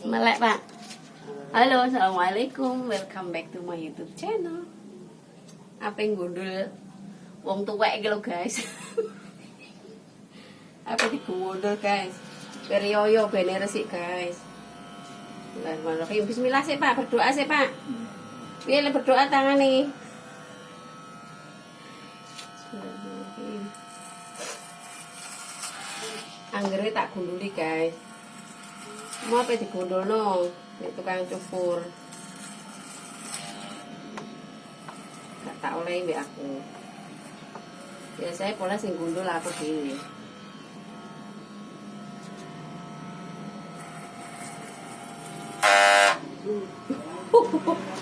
Melek Pak. Halo, assalamualaikum. Welcome back to my YouTube channel. Apa yang gundul wong tuwek iki lho guys. Apa digundul guys? Berioyo bene resik guys. Bismillahirrahmanirrahim. Bismillah sih Pak, berdoa sih Pak. Piye le berdoa tangan nih. Anggere tak gunduli guys. Mau apa digundulno? Nek tukang cukur. Gak tak oleh mbek aku. Biasanya pola sing gundul aku dhewe.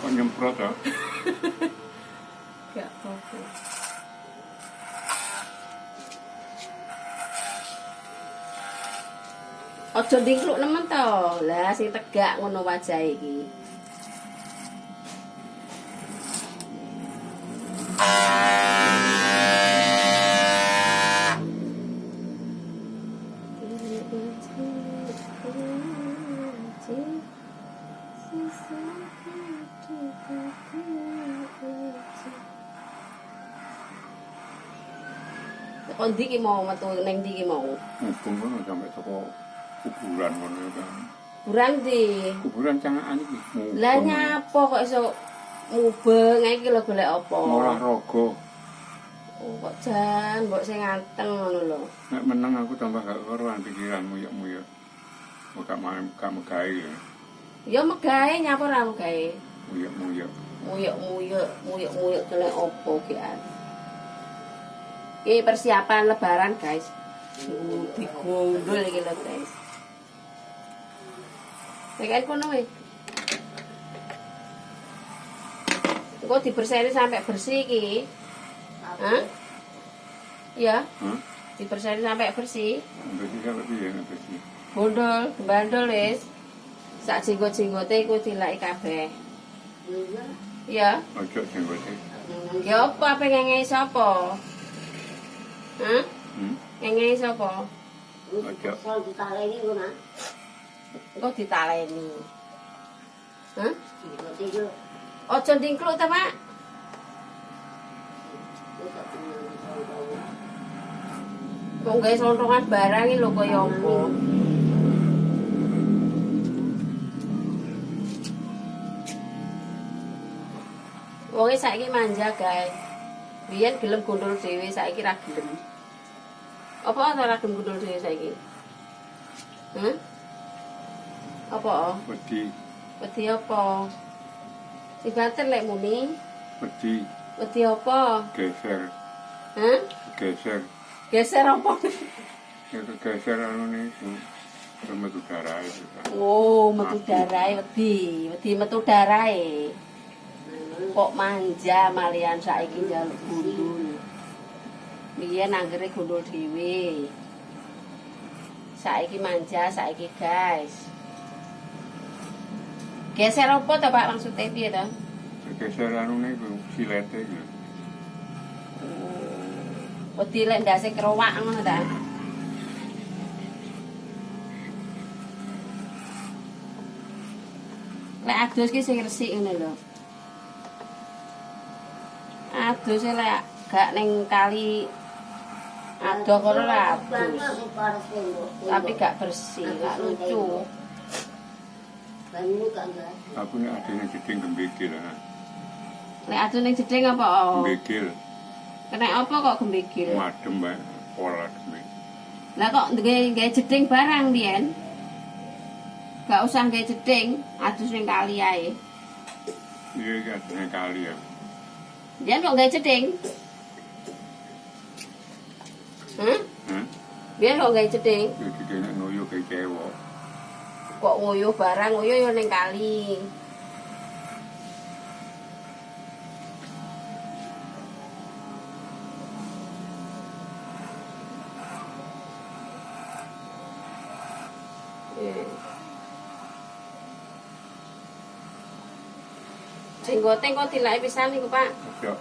Kok nyemprot ya? Gak apa-apa. Ojo ndingkluk nemen to. Lah sing tegak ngono wajah iki. Kok ndi ki mau metu ning ndi ki mau? Mumpung ngono sampe toko kuburan ngono kan. Kuburan ndi? Kuburan cangakan iki. Lah nyapa kok iso mubeng iki lho golek apa? Olahraga. Oh, kok jan mbok sing nganteng ngono lho. Nek meneng aku tambah gak karuan pikiran muyuk-muyuk. Kok gak megawe ya. Ya megawe nyapa ora megawe? Muyuk-muyuk. Muyuk-muyuk golek apa ki an. Ini persiapan lebaran guys. Digundul iki lho guys. Tekan kono wis. Engko dibersihne sampai bersih iki. Hah? Iya. Hah? Dibersihne sampai bersih. Bersih sampe piye bersih. Gondol, bandol wis. Sak jenggot-jenggote iku dilaki kabeh. Iya. Ojo jenggote. Ya apa pengen sapa? Hah? Ngene sapa? Ojo. Ditaleni ku nak. Kok ditaleni. Hah? Iki yo Ojo ndingkluk ta, Pak. Wong gawe sontongan barang iki lho kaya apa. Wonge saiki manja, guys. Biyen gelem gundul dhewe, saiki ra gelem. Apa ora gelem gundul dhewe saiki? Hah? Apa? Wedi. Wedi apa? Si bater lek muni. Wedi. Wedi apa? Geser. Hah? Geser. Geser apa? Ya geser anu niku. Metu darah itu. Oh, metu darahe wedi. Wedi metu darahe. Kok manja malian saiki njaluk gundul. Biyen anggere gundul dhewe. Saiki manja, saiki guys. Geser apa to Pak maksudnya piye to? Geser anu niku silete iki. Wedi lek ndase kerowak ngono ta. Lek adus ki sing resik ngene lho. Adus lek gak ning kali adoh kono lah adus. Tapi gak bersih, gak lucu. banyu gak enggak. Aku nek adene jeding gembikil. Lek adus ning jeding apa? Gembikil. Kena apa kok gembikil? Madem bae pola gembik. Lah kok nggae jeding barang biyen? Gak usah nggae jeding, adus ning kali ae. Iya iki adene kali ya. Biyen kok nggae jeding? Hah? Hah? Biyen kok nggae jeding? Jadi kena nguyuh ke cewek. Kok nguyuh barang, nguyuh yo ning kali. Jenggote kok dilaki pisan niku, Pak. Ojo.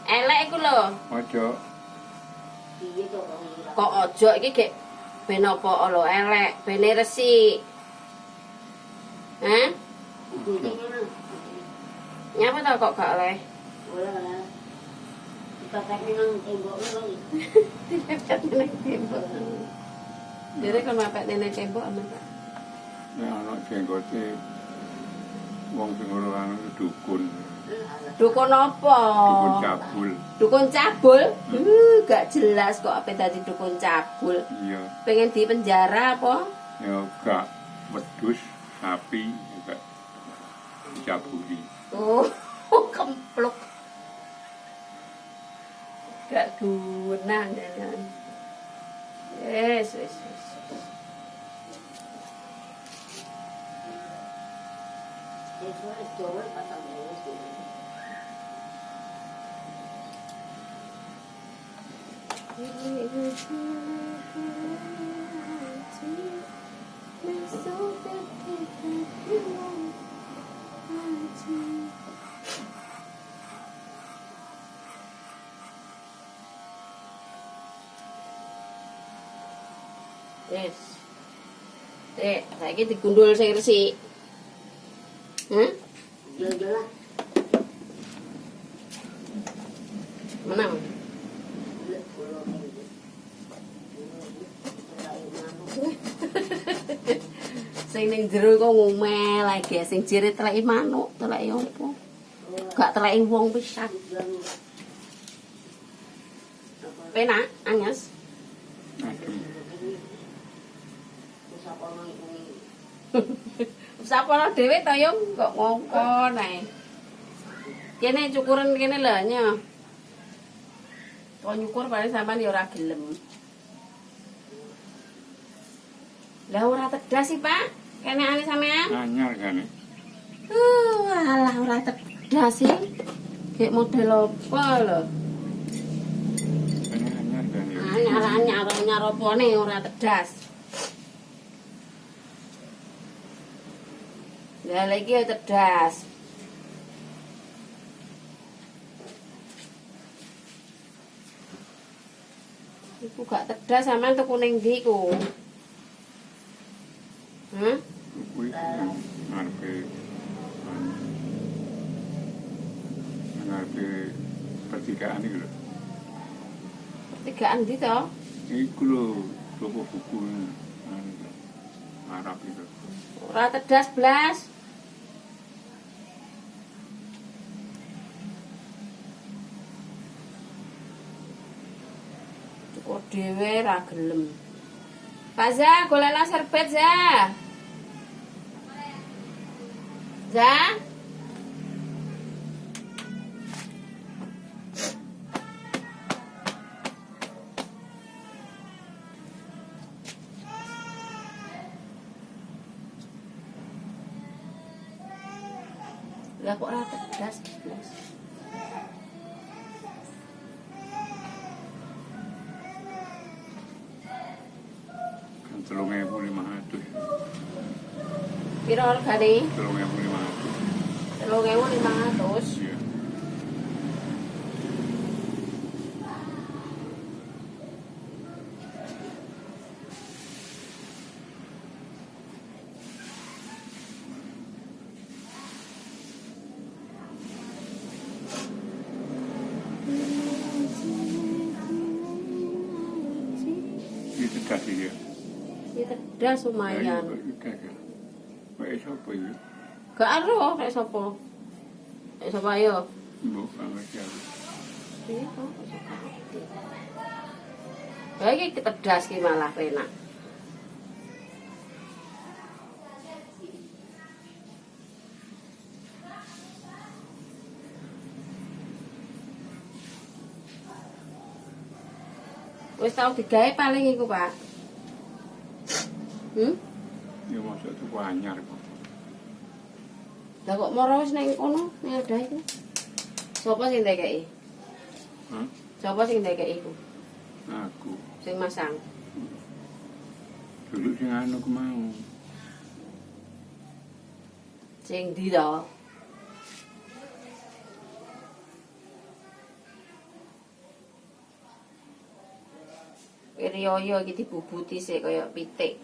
Elek iku lho. Ojo. Piye to kok ngira. Kok ojo iki gek ben apa lho elek, bene resik. Hah? Jadi memang. Nyapa tau kok gak oleh? Boleh. Dipakai memang tembok memang. Dilepet nenek tembok. Jadi kan mepet nenek tembok aman Pak. Nek ana jenggote wong sing ora anu dukun. Dukun apa? Dukun cabul. Dukun cabul? Gak jelas kok apa tadi dukun cabul. Iya. Pengen di penjara apa? Ya gak wedhus sapi juga dicabuli. Oh, kempluk. Gak guna jangan. Yes. Itu es jual pasang dulu. Yes. Saiki digundul sing resik. Jual-jualan. Menang. Sing ning jero kok ngomel lagi, sing jere teleki manuk, teleki opo? Gak teleki wong pisan. Penak, anyes. Adem. Sapono dhewe to yo kok ngongkon ae. Kene cukuran kene lho nya. Kok nyukur paling sampean ya ora gelem. Lah ora tedas sih, Pak. Kene ane sampean. Anyar kan. Alah ora tedas sih. Kayak model apa lho? Kene anyar kan ya. Anyar opone ora tedas. Lah lagi ya tedas. Iku gak tedas sampean tuku ning ndi ku? Kuwi ngarepe ngarepe pertigaan iki lho. Tigaan ndi to? Iku lho toko buku Arab itu. Ora tedas blas. Kok dhewe ra gelem. Pak Za, golekno serbet Za. Za? Lah kok ora tedas blas. Kan 3.500. Piro regane? 3.500. 3.500. Iya. Itu kasih dia. Ya tedas lumayan. Kok iso apa iki? Gak ero nek sapa. Nek sapa yo? Mbok banget ya. Iya kok. Lah iki tedas ki malah enak. Wis tau digawe paling iku, Pak. Ya maksud itu anyar kok. Lah kok moro wis ning kono, ning adah iku. Sopo sing ndekeki? Hah? Sopo sing ndekeki iku? Aku. Sing masang. Dulu sing anu ku mau. Sing ndi to? Riyoyo iki dibubuti sik kaya pitik.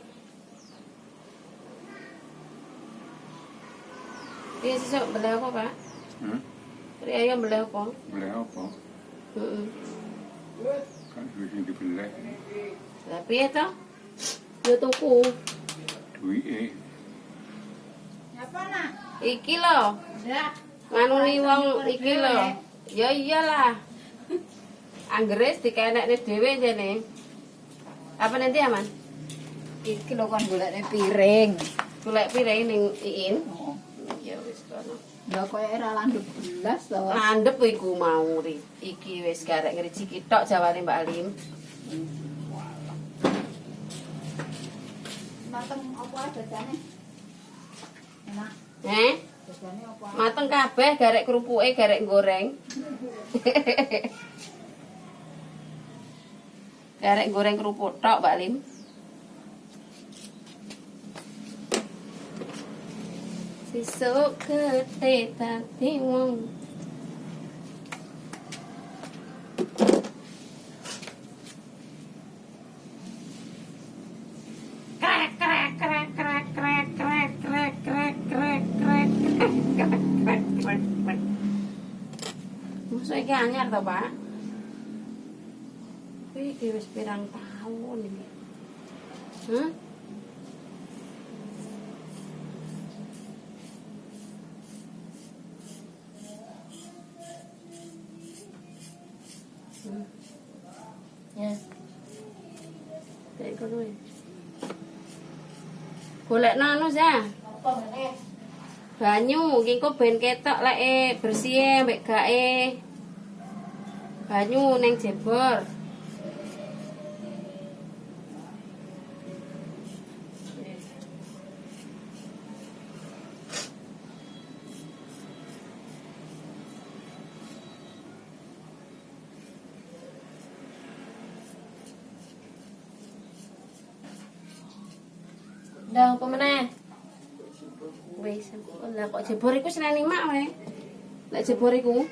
Piye sesuk belah apa, Pak? Ri ayam belah apa? Belah apa? Heeh. Kan duit sing dibelah. Lah piye to? Yo tuku. Duwike. Apa nak? Iki lho. Ya. Nganuni wong iki lho. Ya iyalah. Anggres dikenekne dhewe jane. Apa nanti aman? Iki lho kan golekne piring. Golek piring ning Iin. Oh. Ya wis kono. Lah koyo ora landhep belas to. Landhep iku mau ri. Iki wis garek ngrijiki tok jawane Mbak Alim. Mateng apa dadane? Enak. Dadane apa? Mateng kabeh garek kerupuke garek goreng. Garek goreng kerupuk tok Mbak Alim. Sisuk gede dadi wong. Krek krek krek krek krek krek krek krek krek krek krek krek krek krek. Masa iki anyar to, Pak? Iki wis pirang tahun iki. Hah? Ya. Kayak kono ya. Golekno anu ya. Apa meneh? Banyu iki kok ben ketok lek bersih mbek gake. Banyu ning jebor. Dah apa meneh? Wis, lah kok jebor iku seneni mak wae. Lek jebor iku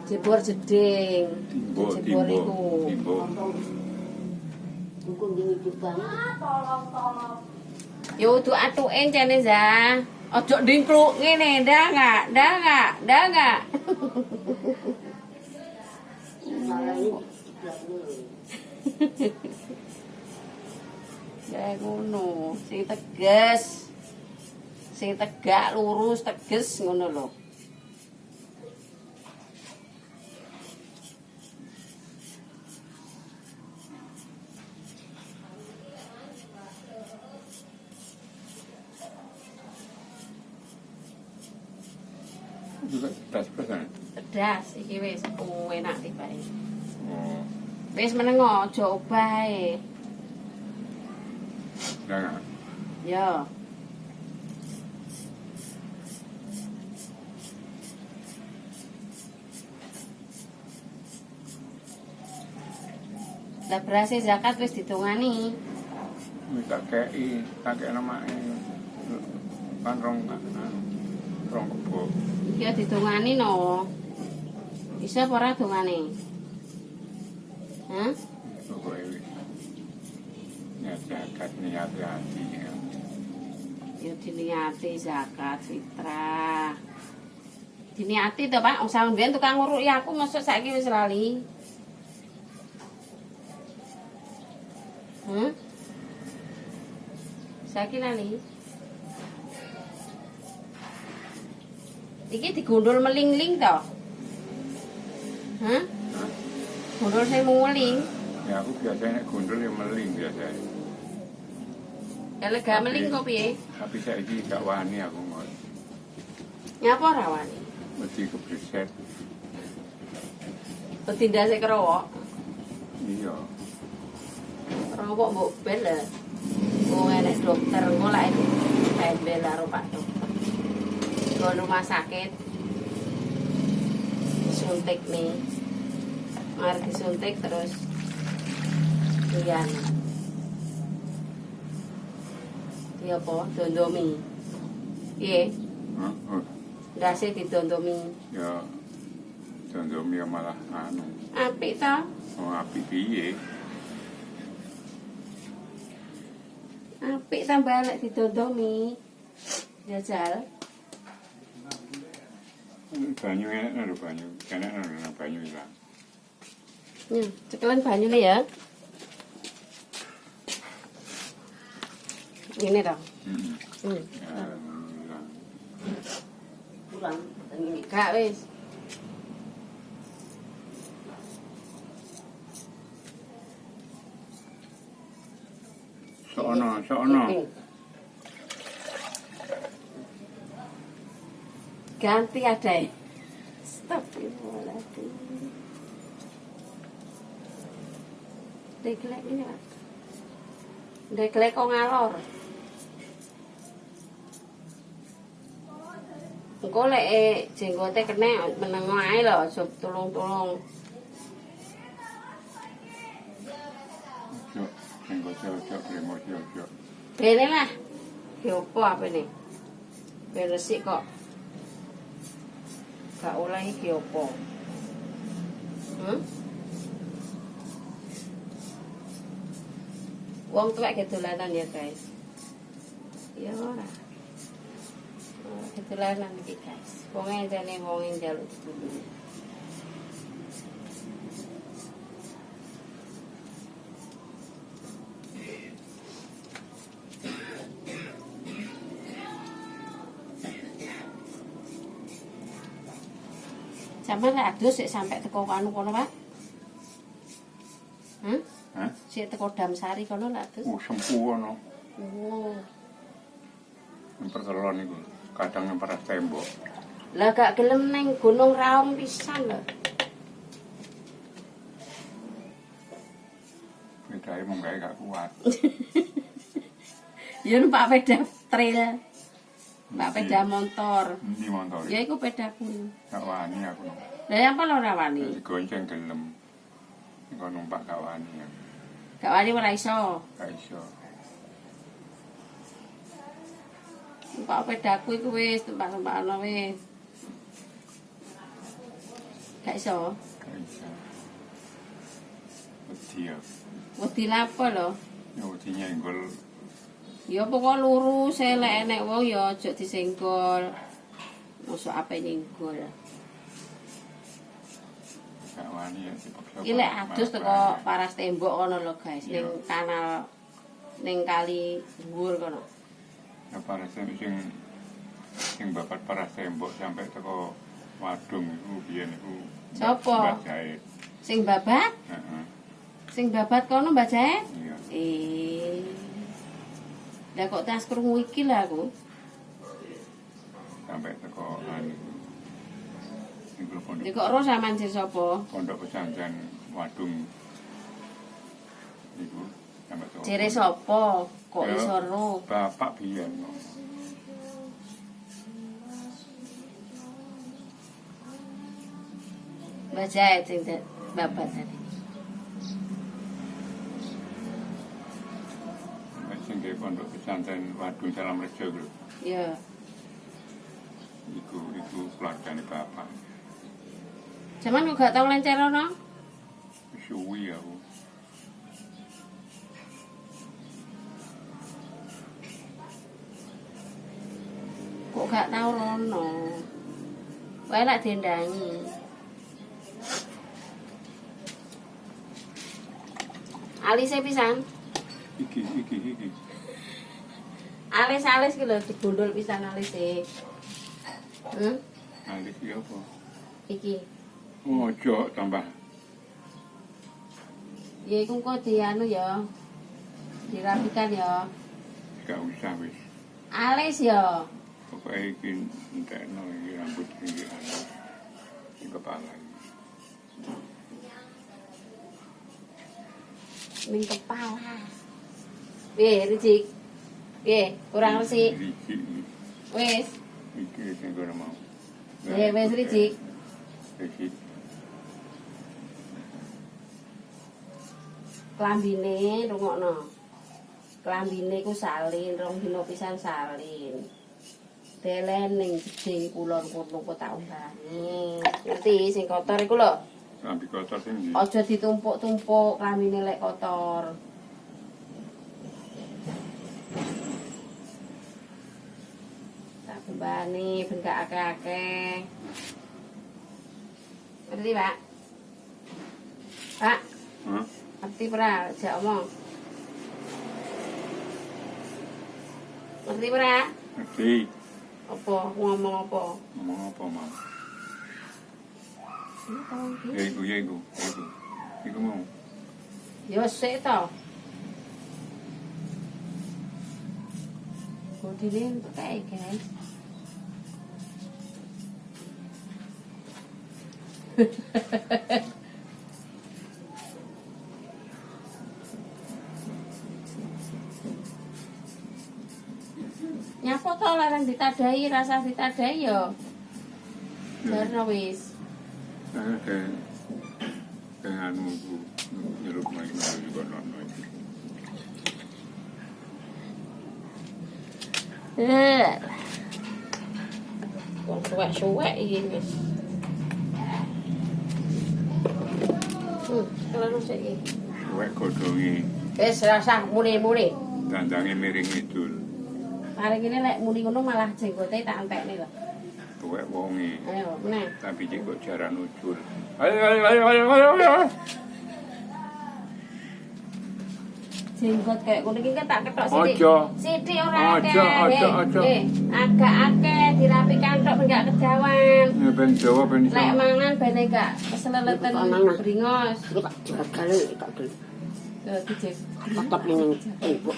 jebor jeding. Jebor iku. Dukung dhewe juga. Tolong. Yo tuh atuke jane za. Ojo ndingkluk ngene, ndak enggak? Ndak enggak? Ndak enggak? Ya ngono, sing tegas. Sing tegak, lurus, tegas ngono lho. Juga pedas-pedas. Pedas iki wis enak tibake. Wis menengo aja obah ae. Jangan. Ya. Lah berase zakat wis ditungani. Minta kei, kakek nama kan rong kebo. Ya ditungani no. Bisa apa ora dungane? Hah? Pokoknya wis. Niat zakat, niat hati. Ya diniati zakat fitrah. Diniati to, Pak. Wong sampun mbiyen tukang nguruki aku mosok saiki wis lali. Saiki lali. Iki digondol meling-ling to? Hah? Gondol sing meling. Ya aku biasanya gondol yang meling biasanya. Lega meling kok piye? Tapi saya ini gak wani aku ngot. Nyapa ora wani? Mesti kebreset. Petindase kerowok. Iya. Kerowok mbok bel lho. Wong enek dokter engko lak bel karo Pak dokter. Ke rumah sakit. Suntik nih. Mari disuntik terus. Lian. Iya apa? Dondomi. Piye? Heeh. Ndase didondomi. Ya dondomi malah anu. Apik to? Oh api piye? Apik tambah lek didondomi. Jajal. Banyu enak lho banyu. Enak lho banyu ilang. Cekelan banyu nih ya. Ini dong. Ilang. Kurang. Ini. Kak wis. Sono. Ganti ada ya. Astagfirullahaladzim. Deklek ini Pak. Deklek kok ngalor. Engko lek jenggote kena meneng ae lho, aja tulung-tulung. Ojo emosi ojo. Bene lah. Ki opo apene? Ben resik kok. Gak oleh iki opo? Wong tuwek gedolanan ya, guys. Ya ora. Gedolanan iki, guys. Wong enjane wong njaluk dulu. Sampai lek adus sik sampai teko anu kono, Pak. Hah? Sik teko Damsari kono lek adus. Sempu ono. Oh. Perkelon iku. Kadang nempel tembok. Lah gak gelem ning Gunung Raung pisan lho. Bedae mung gawe gak kuat. Ya numpak sepeda trail. Mbak peda motor. Ini motor. Ya iku pedaku. Gak wani aku. Lah apa lho ora wani? Digonceng gelem. Engko numpak gak wani. Gak wani ora iso. Gak iso. Numpak pedaku iku wis numpak-numpakno wis. Gak iso. Gak iso. Wedi ya. Wedi lapo lho? Ya wedi nyenggol. Ya pokok lurus elek enek wong ya aja disenggol. Mosok ape nyenggol. Gak wani ya dipaksa. Iki lek adus teko paras tembok kono lho guys, ning kanal ning kali dhuwur kono. Ya paras sing babat paras tembok sampai teko Wadung iku biyen iku. Sopo? Mbak Jaid. Sing babat? Heeh. Sing babat kono Mbak Jaid? Iya. Lah kok tas krungu iki lah aku. Sampai teko anu. Iku pondok. Iki kok ro sampean jek sapa? Pondok pesantren Wadung. Iku sampai teko. Jere sapa? Kok Ya, iso ro? Bapak biyen. Mbak Jaid sing babat tadi. Sing di pondok pesantren Wadung Salam Rejo lho. Ya. Iku keluargane bapak. Jaman kok gak tau lencerono? Suwi aku. Kok gak tau rono? Wae lak diendangi. Alise pisan. Iki. Alis-alis ki lho digundul pisan alise. Alis iki apa? Iki. Ojo tambah. Ya iku kok dianu ya. Dirapikan ya. Gak usah wis. Alis ya. Pokoknya iki entekno iki rambut iki alis. Di kepala iki. Ning kepala. Ricik. Kurang resik. Ricik. Wis. Iki sing kono mau. Wis ricik. Ricik. Klambine rungokno. Klambine ku salin, 2 dina pisan salin. Delen ning jeding kulon kono kok tak umbani. Ngerti sing kotor iku lho. Klambi kotor sing ndi? Aja ditumpuk-tumpuk klambine lek kotor. Bani ben gak akeh-akeh. Ngerti, Pak? Pak, Hah? ngerti ora? Jak omong. Ngerti ora? Ngerti. Apa ngomong apa? Ngomong apa mau? Ini tolong di. Ya iku. Iku mau. Ya sik to. Kodine entuk kae, guys. Nyapa to larang ditadai, rasa ditadai ya. Jarno wis. Saya kayak anu ku nyeluk main juga nono itu. Wong suwek-suwek iki wis. Kalau sik iki. Wek godhonge Wis rasa muni-muni. dandange miring idul. Mari kene lek muni ngono malah jenggote tak entekne kok. Tuwek wonge. Ayo, meneh. Tapi cek kok jaran ucul. Ayo. Jenggot kayak ngono iki kan tak ketok sithik. Aja. Sithik ora akeh. Aja. Agak akeh dirapikan tok ben gak kejawan. Ya ben Jawa ben iso. Lek mangan ben gak keseleleten bringos. Itu tak jagal, tak gel. Yo dijek. Tetap yang ibu.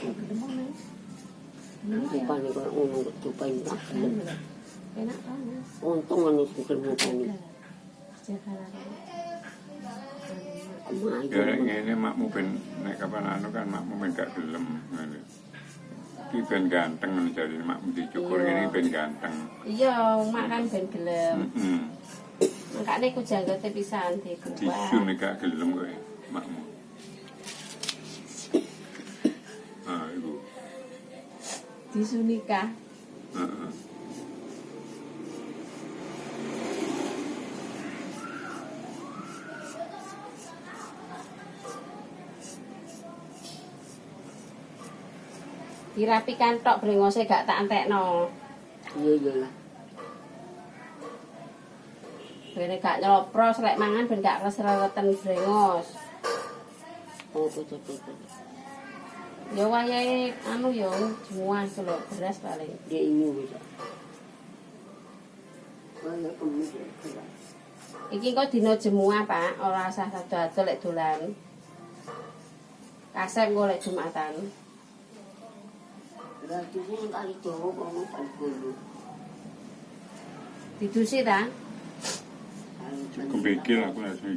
Bukan nih kalau ngomong ketupain tak gel. Enak banget. Untung anu sing mukani. Jagalan. Ya nek ngene makmu ben nek kapan anu kan makmu ben gak gelem ngene. Iki ben ganteng ngono jare makmu dicukur ngene ben ganteng. Iya, mak kan ben gelem. Heeh. Makane ku janggote pisan dibuat. Disun nek gak gelem kowe makmu. Ah, iku. Disunikah. Heeh. Dirapikan tok brengose gak tak entekno. Iya lah. Ben gak nyopros lek mangan ben gak resreleten brengos. Oh, betul. Ya wayahe anu ya semua lho beras paling. Dia ini bisa. Kayak kemudian. Iki kok dina jemuah, Pak, ora usah dodol lek dolan. Kasep golek Jumatan. Berarti sih kali Jawa kamu tak dulu. Didusi ta? Kembekil aku nek iki